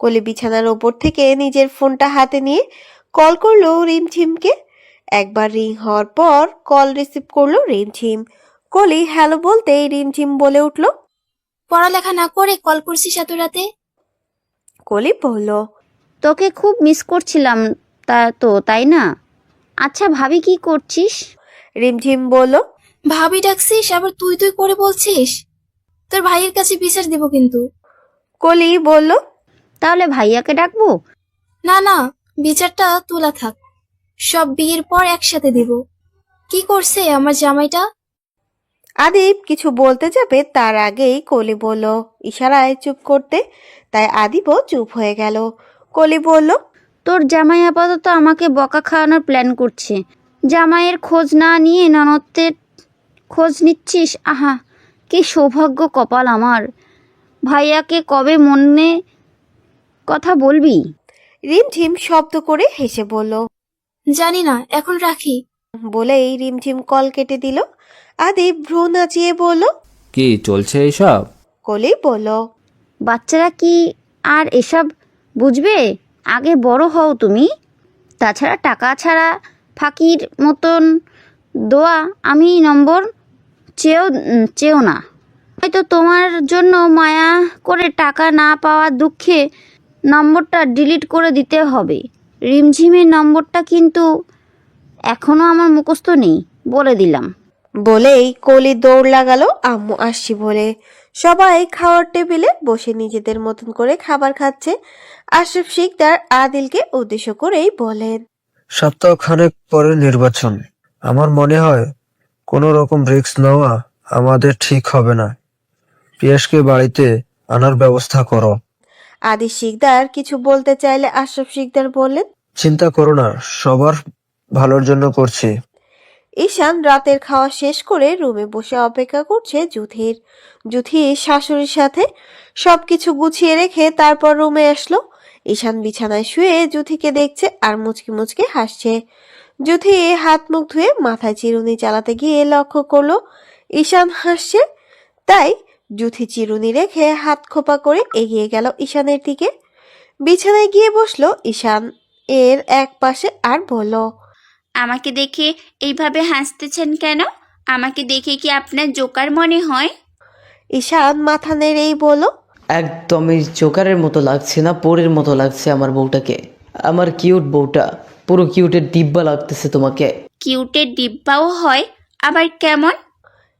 কলি বিছানার ওপর থেকে নিজের ফোনটা হাতে নিয়ে কল করলো রিমঝিমকে। একবার রিং হওয়ার পর কল রিসিভ করলো রিমঝিম। কলি হ্যালো বলতেই রিমঝিম বলে উঠল, পড়ালেখা না করে কল করছিস এত রাতে? কলি বলল, তোকে খুব মিস করছিলাম তাই না? আচ্ছা ভাবি, কি করছিস? রিমঝিম বলল, ভাবি ডাকছিস আবার তুই তুই করে বলছিস? তোর ভাইয়ের কাছে বিচার দেব কিন্তু। কলি বলল, তাহলে ভাইয়াকে ডাকবো? না না, বিচারটা তোলা থাক, সব বিয়ের পর একসাথে দেব। কি করছে আমার জামাইটা? আদিব কিছু বলতে যাবে তার আগেই কলি বলল ইশারায় চুপ করতে, তাই আদিবও চুপ হয়ে গেল। কলি বলল, তোর জামাই আপাতত আমাকে বকা খাওয়ানোর প্ল্যান করছে। জামাইয়ের খোঁজ না নিয়ে ননদের খোঁজ নিচ্ছিস? আহা, কি সৌভাগ্য কপাল আমার। ভাইয়াকে কবে মনে কথা বলবি? রিমঝিম শব্দ করে হেসে বলল। জানি না, এখন রাখি। বলেই রিমঝিম কল কেটে দিল। আদিব ভ্রু নাচিয়ে বলল, কি চলছে এইসব? কলি বলল, বাচ্চারা কি আর এসব বুঝবে? আগে বড় হও তুমি। তাছাড়া টাকা ছাড়া ফাঁকির মতন দোয়া আমি নম্বর চেয়েও না। হয়তো তোমার জন্য মায়া করে টাকা না পাওয়ার দুঃখে নম্বরটা ডিলিট করে দিতে হবে। রিমঝিমের নম্বরটা কিন্তু এখনও আমার মুখস্থ নেই, বলে দিলাম। বলেই কলি দৌড় লাগালো আম্মু আসছি বলে। সবাই খাওয়ার টেবিলে বসে নিজেদের মতন করে খাবার খাচ্ছে। আশরাফ শিকদার আদিলকে উদ্দেশ্য করেই বলেন, সপ্তাহখানেক পরে নির্বাচন। আমার মনে হয় কোনো রকম রিস্ক নেওয়া আমাদের ঠিক হবে না। পিয়াসকে বাড়িতে আনার ব্যবস্থা করো। আদিল শিকদার কিছু বলতে চাইলে আশরাফ শিকদার বললেন, চিন্তা করো না, সবার ভালোর জন্য করছি। ঈশান রাতের খাওয়া শেষ করে রুমে বসে অপেক্ষা করছে জুথির। জুথি শাশুড়ির সাথে সবকিছু গুছিয়ে রেখে তারপর রুমে আসলো। ঈশান বিছানায় শুয়ে জুথিকে দেখছে আর মুচকি মুচকি হাসছে। জুথি হাত মুখ ধুয়ে মাথায় চিরুনি চালাতে গিয়ে লক্ষ্য করলো ঈশান হাসছে। তাই জুথি চিরুনি রেখে হাত খোপা করে এগিয়ে গেল ঈশানের দিকে। বিছানায় গিয়ে বসলো ঈশান এর এক পাশে আর বলল, আমাকে দেখে এইভাবে হাসতেছেন কেন? আমাকে দেখে কি আপনার জোকার মনে হয়? ঈশান মাথা নেড়েই বলল, একদমই জোকারের মতো লাগছে না, পরীর মতো লাগছে আমার বউটাকে। আমার কিউট বউটা, পুরো কিউটের ডিব্বা লাগতেছে তোমাকে। কিউটের ডিব্বাও হয় আবার কেমন?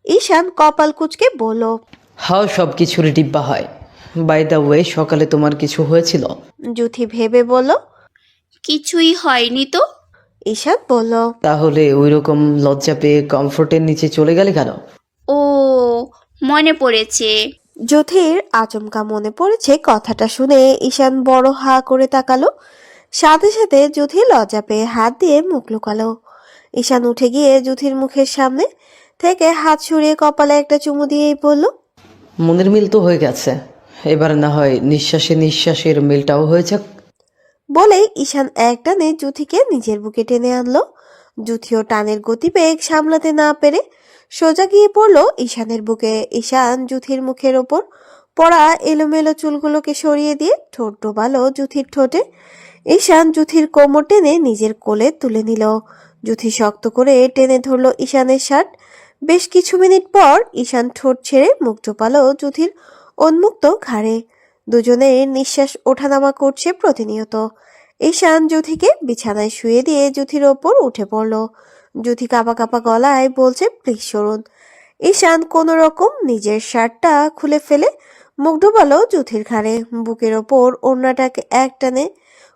ঈশান কপাল কুঁচকে বলল, হাও, সব কিছুরই ডিব্বা হয়। বাই দ্য ওয়ে, সকালে তোমার কিছু হয়েছিল? জুথি ভেবে বলল। কিছুই হয়নি তো। ঈশান বলল, তাহলে ওই রকম লজ্জা পেয়ে কমফোর্টের নিচে চলে গেলে কেন? ও, মনে পড়েছে। জুথির আচমকা মনে পড়েছে কথাটা শুনে ঈশান বড় হা করে তাকালো। সাথে সাথে জুথি লজ্জা পেয়ে হাত দিয়ে মুখ লুকালো। ঈশান উঠে গিয়ে জুথির মুখের সামনে থেকে হাত সরিয়ে কপালে একটা চুমু দিয়েই বলল, মনের মিল তো হয়ে গেছে, এবার না হয় নিঃশ্বাসে নিঃশ্বাসের মিলটাও হয়ে যাক। বলেই ঈশান এক টানে জুথিকে নিজের বুকে টেনে আনলো। জুথিও টানের গতিবেগ সামলাতে না পেরে সোজা গিয়ে পড়লো ঈশানের বুকে। ঈশান জুথির মুখের ওপর পড়া এলোমেলো চুলগুলোকে সরিয়ে দিয়ে ঠোঁট ডোবালো জুথির ঠোঁটে। ঈশান জুথির কোমর টেনে নিজের কোলে তুলে নিল। জুথি শক্ত করে টেনে ধরলো ঈশানের শার্ট। বেশ কিছু মিনিট পর ঈশান ঠোঁট ছেড়ে মুখ ডোবালো জুথির উন্মুক্ত ঘাড়ে। দুজনের নিঃশ্বাস ওঠানামা করছে প্রতিনিয়ত। ঈশান জুথিকে বিছানায় শুয়ে দিয়ে জুথির ওপর উঠে পড়ল। জুথি কাঁপা কাঁপা গলায় বলছে, প্লিজ সরুন। ঈশান কোনো রকম নিজের শার্টটা খুলে ফেলে মুখ ডোবালো জুথির ঘাড়ে। বুকের ওপর ওড়নাটাকে একটানে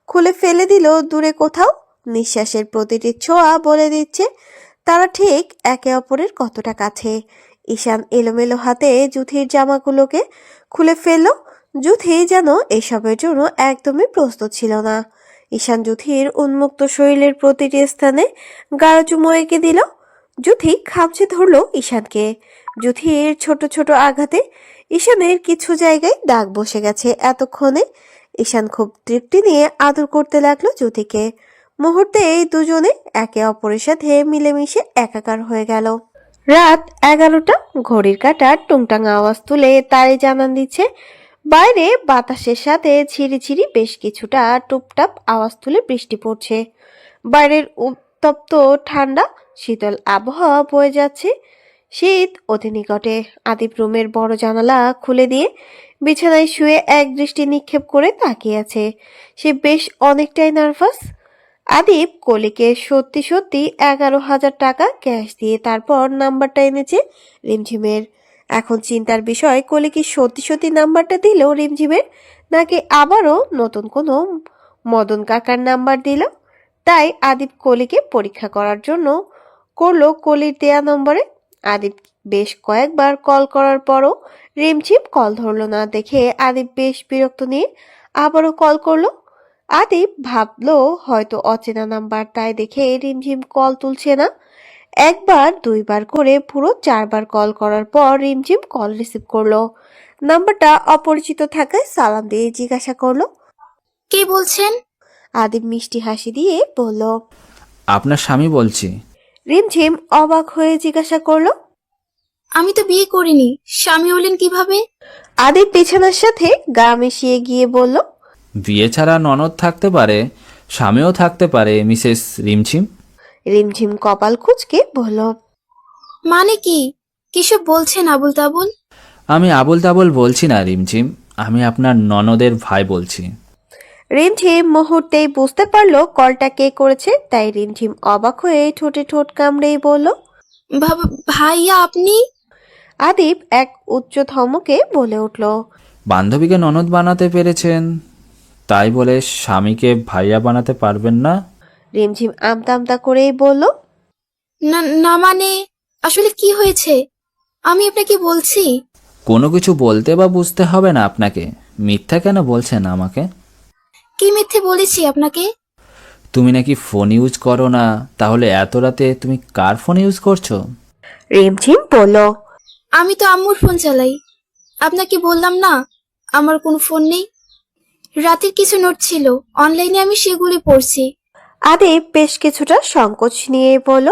খুলে ফেলে দিল দূরে কোথাও। নিঃশ্বাসের প্রতিটি ছোঁয়া বলে দিচ্ছে তারা ঠিক একে অপরের কতটা কাছে। ঈশান এলোমেলো হাতে জুথির জামাগুলোকে খুলে ফেলল। জুথি যেন এসবের জন্য একদমই প্রস্তুত ছিল না। ঈশান জুথির উন্মুক্ত শরীরের প্রতিটি স্থানে গাঢ় চুমু এঁকে দিল। জুথি খামচে ধরল ঈশানকে। জুথির ছোট ছোট আঘাতে ঈশানের কিছু জায়গায় দাগ বসে গেছে এতক্ষণে। ঈশান খুব তৃপ্তি নিয়ে আদর করতে লাগলো জুথিকে। মুহূর্তে এই দুজনে একে অপরের সাথে মিলেমিশে একাকার হয়ে গেল। রাত 11টা। ঘড়ির কাঁটা টুংটাং আওয়াজ তুলে তারে জানান দিচ্ছে বাইরে বাতাসের সাথে ঝিরিঝিরি বেশ কিছুটা টুপটাপ আওয়াজ তুলে বৃষ্টি পড়ছে। বাইরের উত্তপ্ত ঠান্ডা শীতল আবহাওয়া বয়ে যাচ্ছে। শীত অতি নিকটে। আদিব রুমের বড় জানালা খুলে দিয়ে বিছানায় শুয়ে এক দৃষ্টি নিক্ষেপ করে তাকিয়ে আছে। সে বেশ অনেকটাই নার্ভাস। আদিব কলিকে সত্যি সত্যি 11,000 টাকা ক্যাশ দিয়ে তারপর নাম্বারটা এনেছে রিমঝিমের। এখন চিন্তার বিষয়, কলি কি সত্যি সত্যি নাম্বারটা দিল রিমঝিমের, নাকি আবারও নতুন কোনো মদন কাকার নাম্বার দিল? তাই আদিব কলিকে পরীক্ষা করার জন্য করলো কলির দেয়া নম্বরে। আদিব বেশ কয়েকবার কল করার পরও রিমঝিম কল ধরলো না দেখে আদিব বেশ বিরক্ত নিয়ে আবারও কল করলো। আদিব ভাবলো হয়তো অচেনা নাম্বার, তাই দেখে রিমঝিম কল তুলছে না। একবার দুইবার করে পুরো 4বার কল করার পর রিমঝিম কল রিসিভ করলো। নাম্বারটা অপরিচিত থাকায় সালাম দিয়ে জিজ্ঞাসা করলো। কে বলছেন? আদিব মিষ্টি হাসি দিয়ে বলল। আপনার স্বামী বলছি। রিমঝিম অবাক হয়ে জিজ্ঞাসা করলো। আমি তো বিয়ে করিনি, স্বামী হলেন কিভাবে? আদিব বিছানার সাথে গা মিশিয়ে গিয়ে বলল। বিয়ে ছাড়া ননদ থাকতে পারে, স্বামীও থাকতে পারে মিসেস রিমঝিম। রিমঝিম কপাল কুঁচকে বলল। মানে কি? কিসব বলছেন আবুল তাবুল? আমি আবুল তাবুল বলছি না রিমঝিম, আমি আপনার ননদের ভাই বলছি। রিমঝিম মুহূর্তেই বুঝতে পারলো কলটা কে করেছে, তাই রিমঝিম অবাক হয়ে ঠোঁটে ঠোঁট কামড়েই বলল। ভাইয়া আপনি? আদিব এক উচ্চ ধমকে বলে উঠল। বান্ধবীকে ননদ বানাতে পেরেছেন, তাই বলে স্বামীকে ভাইয়া বানাতে পারবেন না? রিমঝিম আমতা আমতা করেই বলল। না না, মানে আসলে কি হয়েছে আমি আপনাকে বলছি। কোনো কিছু বলতে বা বুঝতে হবে না আপনাকে। মিথ্যা কেন বলছেন আমাকে? কি মিথ্যে বলেছি আপনাকে? তুমি নাকি ফোন ইউজ করো না, তাহলে এত রাতে তুমি কার ফোন ইউজ করছো? রিমঝিম বলল। আমি তো আম্মুর ফোন চালাই। আপনাকে বললাম না আমার কোনো ফোন নেই। রাতের কিছু নোট ছিল অনলাইনে, আমি সেগুলি পড়ছি। আদিব বেশ কিছুটা সংকোচ নিয়ে বলল।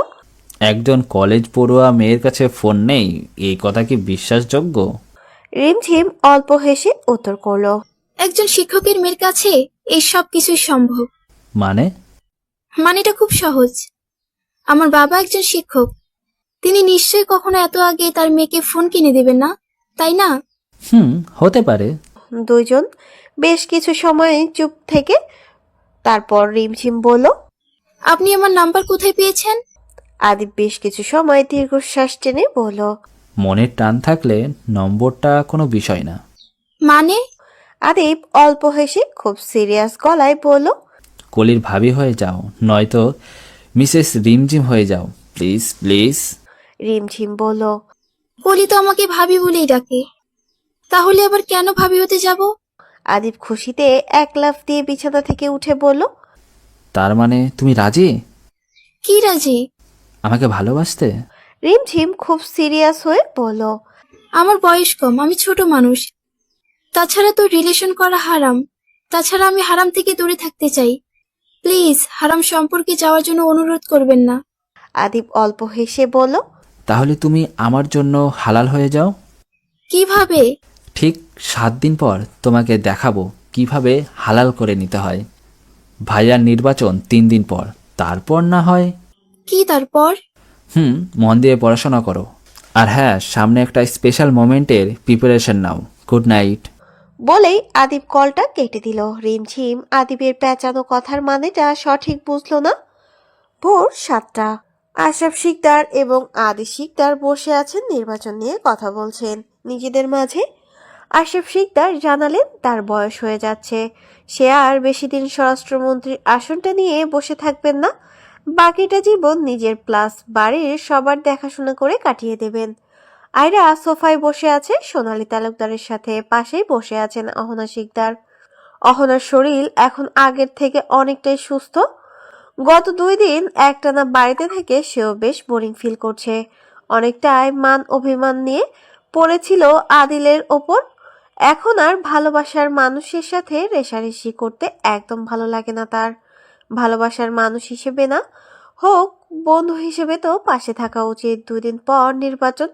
একজন কলেজ পড়ুয়া মেয়ের কাছে ফোন নেই, এই কথা কি বিশ্বাসযোগ্য? রিমঝিম অল্প হেসে উত্তর করলো। একজন শিক্ষকের মেয়ের কাছে এই সব কিছুই সম্ভব। মানে? মানেটা খুব সহজ। আমার বাবা একজন শিক্ষক, তিনি নিশ্চয়ই কখনো এত আগে তার মেয়েকে ফোন কিনে দেবেন না, তাই না? হতে পারে। দুইজন বেশ কিছু সময় চুপ থেকে তারপর রিমঝিম বলল। আপনি আমার নাম্বার কোথায় পেয়েছেন? আদিব বেশ কিছু সময় দীর্ঘশ্বাস টেনে বলল। মনের টান থাকলে নম্বরটা কোনো বিষয় না। মানে? আদিব অল্প হেসে খুব সিরিয়াস গলায় বলল। কলির ভাবি হয়ে যাও, নয়তো মিসেস রিমঝিম হয়ে যাও, প্লিজ প্লিজ। রিমঝিম বলল। কলি তো আমাকে ভাবি বলেই ডাকে, তাহলে আবার কেন ভাবি হতে যাব? আদিব খুশিতে এক লাফ দিয়ে বিছানা থেকে উঠে বলল। তার মানে তুমি রাজি কি রাজি? আমাকে ভালোবাসতে? রিমঝিম খুব সিরিয়াস হয়ে বলল। আমার বয়স কম, আমি ছোট মানুষ। তাছাড়া তো রিলেশন করা হারাম। তাছাড়া আমি হারাম থেকে দূরে থাকতে চাই। প্লিজ হারাম সম্পর্কে যাওয়ার জন্য অনুরোধ করবেন না। আদিব অল্প হেসে বলল। তাহলে তুমি আমার জন্য হালাল হয়ে যাও। কিভাবে? ঠিক 7 দিন পর তোমাকে দেখাবো কিভাবে হালাল করে নিতে হয়। ভাইয়ার নির্বাচন 3 দিন পর, তারপর না হয়। কি তারপর? মন দিয়ে পড়াশোনা করো। আর হ্যাঁ, সামনে একটা স্পেশাল মোমেন্টের প্রিপারেশন নাও। Good night. বলেই আদিব কলটা কেটে দিল। রিমঝিম আদিবের পেঁচানো কথার মানেটা সঠিক বুঝল না। ভোর 7টা। আশরাফ শিকদার এবং আদি শিকদার বসে আছেন, নির্বাচন নিয়ে কথা বলছেন নিজেদের মাঝে। আশরাফ শিকদার জানালেন তার বয়স হয়ে যাচ্ছে, সে আর বেশি দিন স্বরাষ্ট্রমন্ত্রীর আসনটা নিয়ে বসে থাকবেন না। বাকিটা জীবন নিজের প্লাস বাড়ির সবার দেখাশোনা করে কাটিয়ে দেবেন। আয়রা সোফায় বসে আছে সোনালী তালুকদারের সাথে, পাশেই বসে আছেন অহনা শিকদার। অহনার শরীর এখন আগের থেকে অনেকটাই সুস্থ। গত 2 দিন একটানা বাড়িতে থেকে সেও বেশ বোরিং ফিল করছে। অনেকটাই মান অভিমান নিয়ে পড়েছিল আদিলের ওপর। এখন আর ভালোবাসার মানুষের সাথে রেষারেষি করতে একদম ভালো লাগে না তার। ভালোবাসার মানুষ হিসেবে না, হোক, বন্ধু হিসেবে তো পাশে থাকা উচিত। 2 দিন পর নির্বাচন,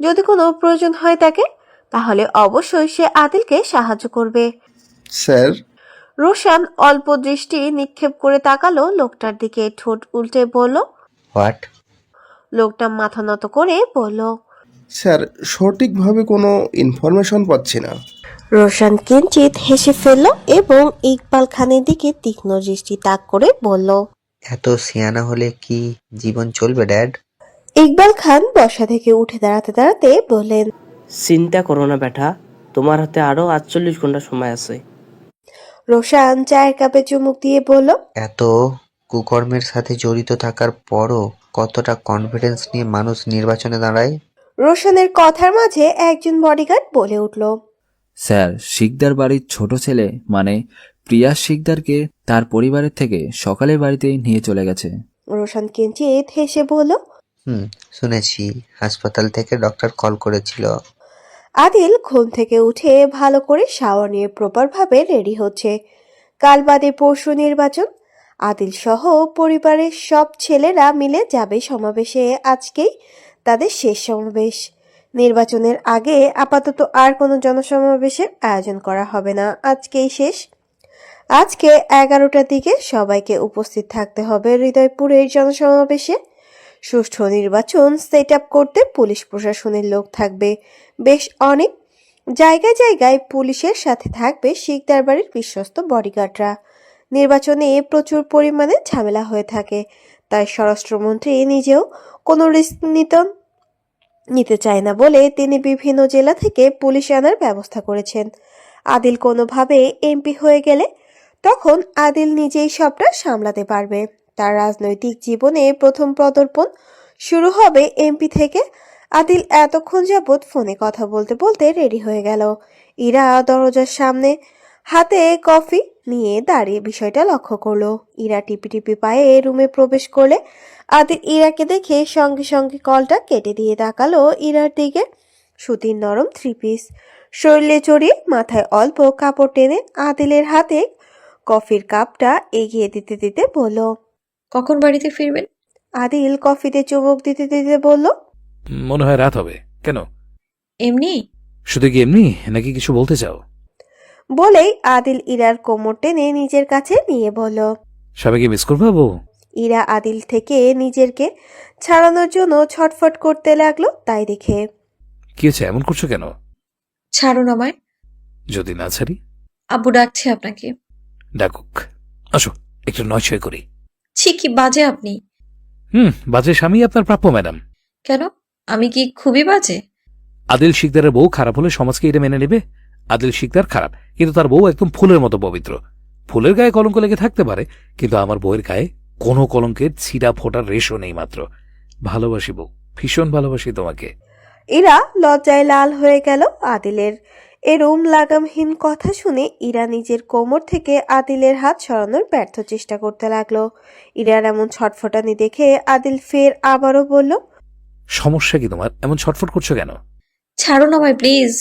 যদি কোনো প্রয়োজন হয় তাকে, তাহলে অবশ্যই সে আদিলকে সাহায্য করবে। স্যার, রোশান অল্প দৃষ্টি নিক্ষেপ করে তাকালো লোকটার দিকে, ঠোঁট উল্টে বলল। হোয়াট? লোকটা মাথা নত করে বলল। স্যার সঠিকভাবে কোনো ইনফরমেশন পাচ্ছি না। রোশান কিঞ্চিত হেসে ফেলল এবং ইকবাল খানের দিকে তীক্ষ্ণ দৃষ্টি তাক করে বলল। এত সিয়ানা হলে কি জীবন চলবে ড্যাড? ইকবাল খান বসা থেকে উঠে দাঁড়াতে দাঁড়াতে বললেন। চিন্তা করো না বেটা, তোমার হাতে আরো 48 ঘন্টা সময় আছে। রোশান চায়ের কাপে চুমুক দিয়ে বলল। এত কুকর্মের সাথে জড়িত থাকার পরও কতটা কনফিডেন্স নিয়ে মানুষ নির্বাচনে দাঁড়ায়? রোশানের কথার মাঝে একজন বডিগার্ড বলে উঠল। স্যার, শিকদার বাড়ির ছোট ছেলে মানে প্রিয়া শিকদারকে তার পরিবারের থেকে সকালে বাড়িতেই নিয়ে চলে গেছে। রোশান কিঞ্চিত হেসে বলল। শুনেছি হাসপাতাল থেকে ডক্টর কল করেছিল। আদিল ঘুম থেকে উঠে ভালো করে শাওয়ার নিয়ে প্রপার ভাবে রেডি হচ্ছে। কাল বাদে পরশু নির্বাচন। আদিল সহ পরিবারের সব ছেলেরা মিলে যাবে সমাবেশে। আজকেই তাদের শেষ সমাবেশ। নির্বাচনের আগে আপাতত আর কোনো জনসমাবেশের আয়োজন করা হবে না। আজকেই শেষ। আজকে 11টার দিকে সবাইকে উপস্থিত থাকতে হবে হৃদয়পুরের জনসমাবেশে। সুষ্ঠু নির্বাচন সেট আপ করতে পুলিশ প্রশাসনের লোক থাকবে বেশ অনেক। জায়গায় জায়গায় পুলিশের সাথে থাকবে শিকদার বাড়ির বিশ্বস্ত বডিগার্ডরা। নির্বাচনে প্রচুর পরিমাণে ঝামেলা হয়ে থাকে, তাই স্বরাষ্ট্রমন্ত্রী নিজেও কোনো রিস্ক নিতে চায় না বলে তিনি বিভিন্ন জেলা থেকে পুলিশ আনার ব্যবস্থা করেছেন। আদিল কোনোভাবে এমপি হয়ে গেলে তখন আদিল নিজেই সবটা সামলাতে পারবে। তার রাজনৈতিক জীবনে প্রথম পদার্পণ শুরু হবে এমপি থেকে। আদিল এতক্ষণ যাবৎ ফোনে কথা বলতে বলতে রেডি হয়ে গেল। ইরা দরজার সামনে হাতে কফি নিয়ে দাঁড়িয়ে বিষয়টা লক্ষ্য করলো। ইরা টিপি টিপি পায়ে রুমে প্রবেশ করলে আদিল ইরাকে দেখে সঙ্গে সঙ্গে কলটা কেটে দিয়ে তাকালো ইরার দিকে। সুতির নরম 3 পিস শরীরে চড়িয়ে মাথায় অল্প কাপড় টেনে আদিলের হাতে কফির কাপটা এগিয়ে দিতে দিতে বলল। কখন বাড়িতে ফিরবেন? আদিল কফিতে চুমুক দিতে দিতে বলল। মনে হয় রাত হবে। কেন? এমনি। শুধু কি এমনি, নাকি কিছু বলতে চাও? বলেই আদিল ইরার কোমর টেনে নিজের কাছে নিয়ে বলল। সবাইকে মিস করবো বউ? ইরা আদিল থেকে নিজেকে ছাড়ানোর জন্য ছটফট করতে লাগলো, তাই দেখে। কি হচ্ছে, এমন করছো কেন? ছাড়ুন আমায়। যদি না ছাড়ি? আব্বু ডাকছে আপনাকে। ডাকুক, আসো একটু নয়ছয় করি। ছি, কি বাজে আপনি। বাজে স্বামী আপনার প্রাপ্য ম্যাডাম। কেন, আমি কি খুবই বাজে? আদিল শিকদারের বউ খারাপ হলে সমাজকে এটা মেনে নেবে? আদিল শিকদার খারাপ, কিন্তু তার বউ একদম ফুলের মতো পবিত্র। ফুলের গায়ে কলঙ্ক লেগে থাকতে পারে, কিন্তু আমার বউয়ের গায়ে কোনো কলঙ্কের ছিঁড়া ফোটার রেশও নেই মাত্র। ভালোবাসি বউ, ভীষণ ভালোবাসি তোমাকে। ইরা লজ্জায় লাল হয়ে গেল। আদিলের এরম লাগামহীন কথা শুনে ইরা নিজের কোমর থেকে আদিলের হাত সরানোর ব্যর্থ চেষ্টা করতে লাগলো। ইরার এমন ছটফটানি দেখে আদিল ফের আবারও বলল। সমস্যা কি তোমার, এমন ছটফট করছো কেন? ছাড়ুন আমায় প্লিজ।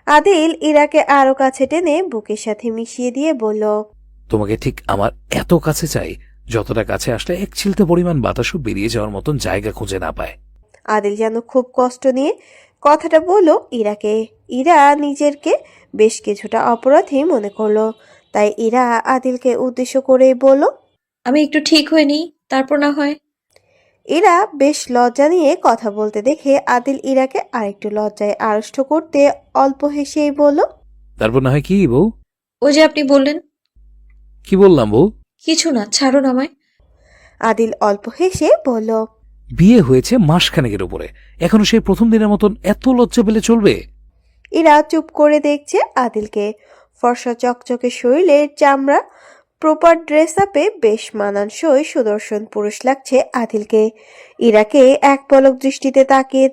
আদিল ইরাকে আরো কাছে টেনে বুকের সাথে মিশিয়ে দিয়ে বলল। তোমাকে ঠিক আমার এত কাছে চাই, যতটা কাছে আসলে এক চিলতে পরিমাণ বাতাসও বেরিয়ে যাওয়ার মতন জায়গা খুঁজে না পায়। আদিল যেন খুব কষ্ট নিয়ে কথাটা বলল ইরাকে। ইরা নিজেরকে বেশ কিছুটা অপরাধী মনে করলো, তাই ইরা আদিলকে উদ্দেশ্য করে বলল। আমি একটু ঠিক হয়ে নিই, তারপর না হয়। ইরা বেশ লজ্জা নিয়ে কথা বলতে দেখে আদিল ইরাকে আরেকটু লজ্জায় আড়ষ্ট করতে অল্প হেসেই বলল। তারপর না হয় কি বউ? ওই যে আপনি বললেন। কি বললাম বউ? কিছু না, ছাড়ুন আমায়। আদিল অল্প হেসে বলল। বিয়ে হয়েছে মাসখানেকের উপরে, এখনো সেই প্রথম দিনের মতন এত লজ্জা পেলে চলবে? ইরা চুপ করে দেখছে আদিলকে। ফর্সা চকচকে শরীরের চামড়া, প্রপার ড্রেস আপে বেশ মানানসই সুদর্শন পুরুষ লাগছে আদিলকে। ইরাকে এক পলক দৃষ্টিতে তাকিয়ে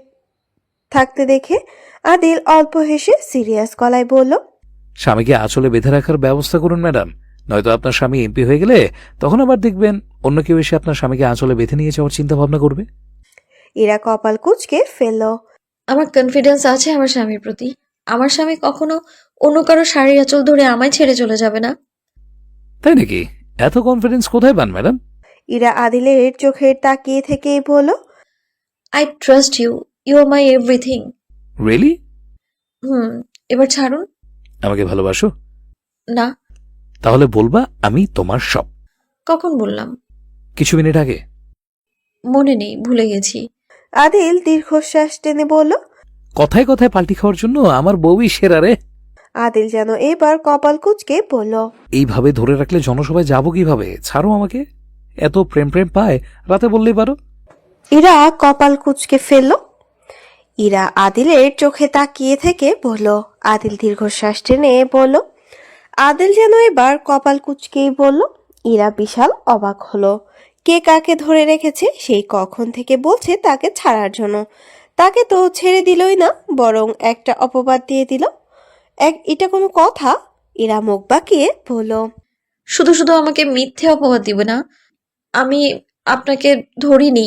থাকতে দেখে আদিল অল্প হেসে সিরিয়াস গলায় বলল। স্বামীকে আঁচলে বেঁধে রাখার ব্যবস্থা করুন ম্যাডাম, নয়তো আপনার স্বামী এমপি হয়ে গেলে তখন আবার দেখবেন অন্য কেউ এসে আপনার স্বামীকে আঁচলে বেঁধে নিয়ে যাওয়ার চিন্তা ভাবনা করবে। ইরা কপাল কুঁচকে ফেলল। আমার কনফিডেন্স আছে আমার স্বামীর প্রতি। আমার স্বামী কখনো অন্য কারো শাড়ির আঁচল ধরে আমায় ছেড়ে চলে যাবে না। তাই নাকি? এত কনফিডেন্স কোথায় পান ম্যাডাম? ইরা আদিলের চোখের তাকিয়ে থেকেই বলল, I trust you, you are my everything. Really? এবার ছাড়ুন। আমাকে ভালোবাসো? না। তাহলে বলবা আমি তোমার সব। কখন বললাম? কিছু মিনিট আগে। মনে নেই, ভুলে গেছি। আদিল দীর্ঘশ্বাস টেনে বলল। কথায় কথায় পাল্টি খাওয়ার জন্য আমার বউই সেরা রে। আদিল যেন এবার কপাল কুঁচকে বলল, এইভাবে ধরে রাখলে জনসভায় যাবো কিভাবে? ছাড়ো আমাকে। এত প্রেম প্রেম পায়, রাতে বললেই পারো। ইরা কপাল কুঁচকে ফেলল। ইরা আদিলের চোখে তাকিয়ে থেকে বলল। আদিল দীর্ঘশ্বাস টেনে বলল। আদিল যেন এবার কপাল কুঁচকেই বলল। ইরা বিশাল অবাক হলো। কে কাকে ধরে রেখেছে, সেই কখন থেকে বলছে তাকে ছাড়ার জন্য। তাকে তো ছেড়ে দিলই না, বরং একটা অপবাদ দিয়ে দিল। এটা কোনো কথা? ইরা মুখ বাঁকিয়ে বলল। শুধু শুধু আমাকে মিথ্যে অপবাদ দিবে না। আমি আপনাকে ধরিনি,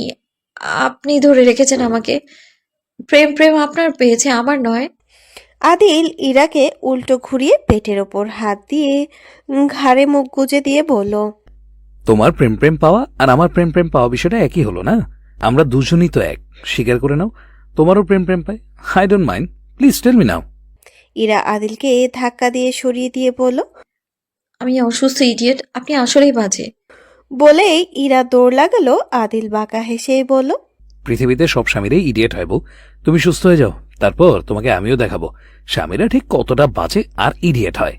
আপনি ধরে রেখেছেন আমাকে। প্রেম প্রেম আপনার পেয়েছে, আমার নয়। আদিল ইরাকে উল্টো ঘুরিয়ে পেটের ওপর হাত দিয়ে ঘাড়ে মুখ গুজে দিয়ে বলল। তোমার প্রেম প্রেম পাওয়া আর আমার প্রেম প্রেম পাওয়া বিষয়টা একই হলো না? আমরা দুজনই তো এক, স্বীকার করে নাও। তোমারও প্রেম প্রেম পাই, I don't mind, please tell me now. Ira আদিলকে ধাক্কা দিয়ে সরিয়ে দিয়ে বলল। আমি অসুস্থ ইডিয়েট, আপনি আসলেই বাজে। বলেই ইরা দৌড় লাগালো। আদিল বাঁকা হেসেই বলল। পৃথিবীতে সব স্বামীরাই ইডিয়েট হয় বউ। তুমি সুস্থ হয়ে যাও, তারপর তোমাকে আমিও দেখাবো স্বামীরা ঠিক কতটা বাজে আর ইডিয়েট হয়।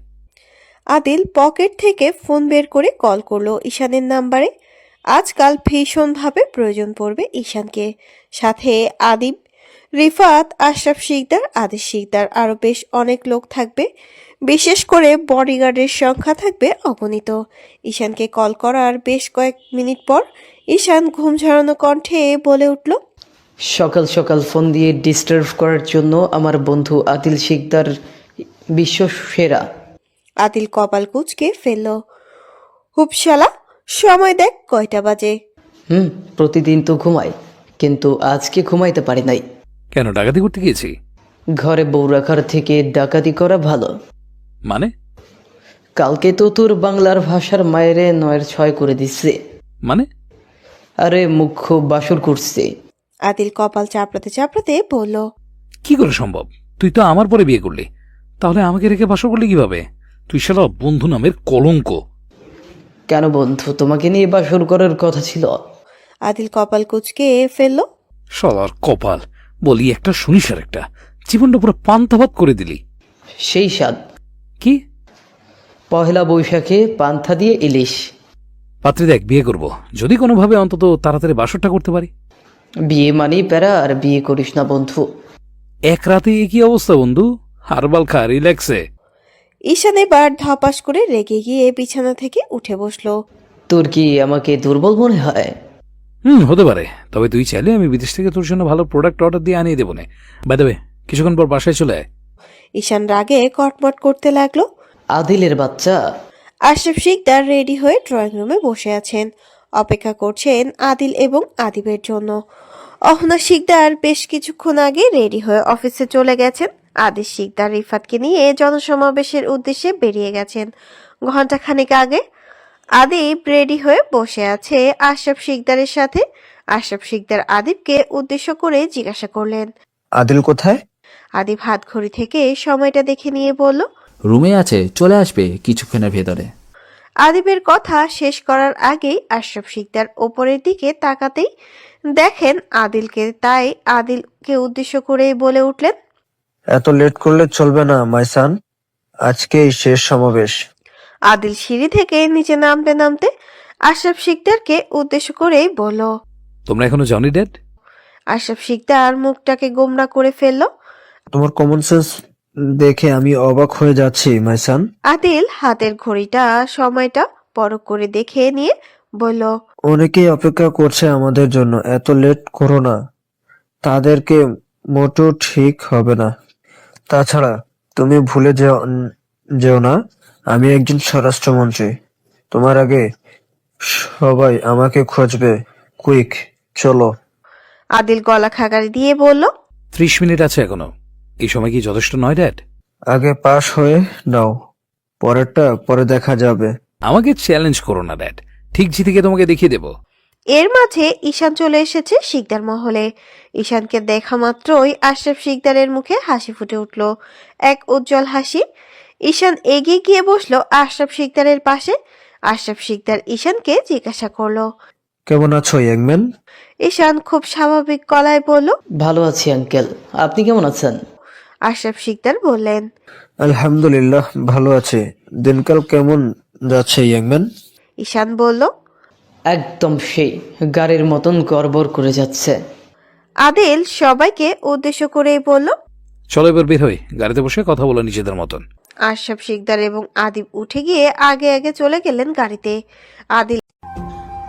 আদিল পকেট থেকে ফোন বের করে কল করলো ঈশানের নাম্বারে। আজকাল ভীষণভাবে প্রয়োজন পড়বে ঈশানকে। সাথে আদিব, রিফাত, আশরাফ শিকদার, আদিল শিকদার, আরো বেশ অনেক লোক থাকবে। বিশেষ করে বডিগার্ডের সংখ্যা থাকবে অগণিত। ঈশানকে কল করার বেশ কয়েক মিনিট পর ঈশান ঘুম ঝরানো কণ্ঠে বলে উঠল। সকাল সকাল ফোন দিয়ে ডিস্টার্ব করার জন্য আমার বন্ধু আদিল শিকদার বিশ্ব সেরা। আদিল কপাল কুঁচকে ফেলল। হুপশালা, সময় দেখ কয়টা বাজে। প্রতিদিন তো ঘুমাই, কিন্তু আজকে ঘুমাইতে পারি নাই। কেন, ডাকাতি করতে গিয়েছি? ঘরে বউ রাখার থেকে ডাকাতি করা ভালো। মানে? কালকে তো তোর বাংলার ভাষার মায়েরে 9-6 করে দিচ্ছে। মানে? আরে মুখ্য বাসর করছে। আদিল কপাল চাপড়াতে চাপড়াতে বলল। কি করে সম্ভব? তুই তো আমার পরে বিয়ে করলি, তাহলে আমাকে রেখে বাসর করলি কিভাবে? তুই শালা বন্ধু নামের কলঙ্ক। কেন বন্ধু, তোমাকে নিয়ে বাসর করার কথা ছিল। আদিল কপাল কুঁচকে ফেলল। শালার কপাল, বলি একটা শুনিস আর একটা, জীবনটা পুরো পান্তাভাত করে দিলি। সেই স্বাদ। কি? পহেলা বৈশাখে পান্থা দিয়ে ইলিশ। পাত্রী দেখ, বিয়ে করব, যদি কোনোভাবে অন্তত তাড়াতাড়ি বাসরটা করতে পারি। বিয়ে মানেই প্যারা, আর বিয়ে করিস না বন্ধু। এক রাতে কি অবস্থা বন্ধু? হারবাল খা, রিল্যাক্সে। ঈশান এবার ধপাস করে রেগে গিয়ে বিছানা থেকে উঠে বসলো। তোর কি আমাকে দুর্বল মনে হয়? হতে পারে, তবে তুই চাইলে আমি বিদেশ থেকে তোর জন্য ভালো প্রোডাক্ট অর্ডার দিয়ে আনিয়ে দেবো না। বাই দ্য ওয়ে, কিছুক্ষণ পর বাসায় চলে আয়। ঈশান রাগে কটমট করতে লাগলো। আদিলের বাচ্চা। আশরাফ শিকদার রেডি হয়ে ড্রয়িং রুমে বসে আছেন, অপেক্ষা করছেন আদিল এবং আদিবের জন্য। অহনা শিকদার বেশ কিছুক্ষণ আগে রেডি হয়ে অফিসে চলে গেছেন। আদিল শিকদার রিফাতকে নিয়ে জনসমাবেশের উদ্দেশ্যে বেরিয়ে গেছেন ঘন্টাখানেক আগে। আদিব রেডি হয়ে বসে আছে আশরাফ শিকদারের সাথে। আশরাফ শিকদার আদিবকে উদ্দেশ্য করে জিজ্ঞাসা করলেন, আদিল কোথায়? আদিব হাত ঘড়ি থেকে সময়টা দেখে নিয়ে বলল, রুমে আছে, চলে আসবে কিছুক্ষণের ভেতরে। আদিবের কথা শেষ করার আগেই আশরাফ শিকদার ওপরের দিকে তাকাতেই দেখেন আদিলকে, তাই আদিলকে উদ্দেশ্য করে বলে উঠলেন, এত লেট করলে চলবে না মাইসান, আজকেই শেষ সমাবেশ। আদিল সিঁড়ি থেকে নিচে নামতে নামতে আশরাফ শিকদারকে উদ্দেশ্য করেই বলল। তোমরা এখনো যাওনি ড্যাড? আশরাফ শিকদার মুখটাকে গোমরা করে ফেলল। তোমার কমন সেন্স দেখে আমি অবাক হয়ে যাচ্ছি মাইসান। আদিল হাতের ঘড়িটা সময়টা পরখ করে দেখে নিয়ে বলল, অনেকেই অপেক্ষা করছে আমাদের জন্য, এত লেট করো না, তাদেরকে মোটেও ঠিক হবে না। তাছাড়া তুমি ভুলে যেও না আমি একজন স্বরাষ্ট্রমন্ত্রী। তোমার আগে সবাই আমাকে খুঁজবে। কুইক, চলো। আদিল গলা খাগারি দিয়ে বলল, 30 মিনিট আছে এখনো, এই সময় কি যথেষ্ট নয় ড্যাড? আগে পাশ হয়ে নাও, পরেরটা পরে দেখা যাবে। আমাকে চ্যালেঞ্জ করো না ড্যাড, ঠিক জিতিকে তোমাকে দেখিয়ে দেবো। এর মাঝে ঈশান চলে এসেছে শিকদার মহলে। ঈশানকে দেখা মাত্রই আশরাফ শিকদারের মুখে হাসি ফুটে উঠল, এক উজ্জ্বল হাসি। ঈশান এগিয়ে গিয়ে বসলো আশরাফ শিকদারের পাশে। আশরাফ শিকদার ঈশানকে জিজ্ঞাসা করলো, কেমন আছো ইয়াংম্যান? ঈশান খুব স্বাভাবিক গলায় বলল, ভালো আছি আঙ্কেল, আপনি কেমন আছেন? আশরাফ শিকদার বললেন, আলহামদুলিল্লাহ ভালো আছি। দিনকাল কেমন যাচ্ছে ইয়াংম্যান? ঈশান বলল। একদম সেই গাড়ির মতন গড়বড় করে যাচ্ছে। আদিল সবাইকে উদ্দেশ্য করেই বলল। চলো এবার বের হই, গাড়িতে বসে কথা বলো নিজেদের মতন। আশরাফ শিকদার এবং আদিব উঠে গিয়ে আগে আগে চলে গেলেন গাড়িতে। আদিল,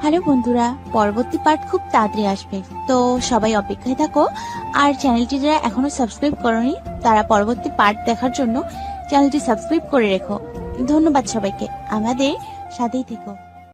হ্যালো বন্ধুরা, পরবর্তী পার্ট খুব তাড়াতাড়ি আসবে, তো সবাই অপেক্ষায় থাকো। আর চ্যানেলটি যারা এখনো সাবস্ক্রাইব করনি তারা পরবর্তী পার্ট দেখার জন্য চ্যানেলটি সাবস্ক্রাইব করে রেখো। ধন্যবাদ সবাইকে, আমাদের সাথেই থেকো।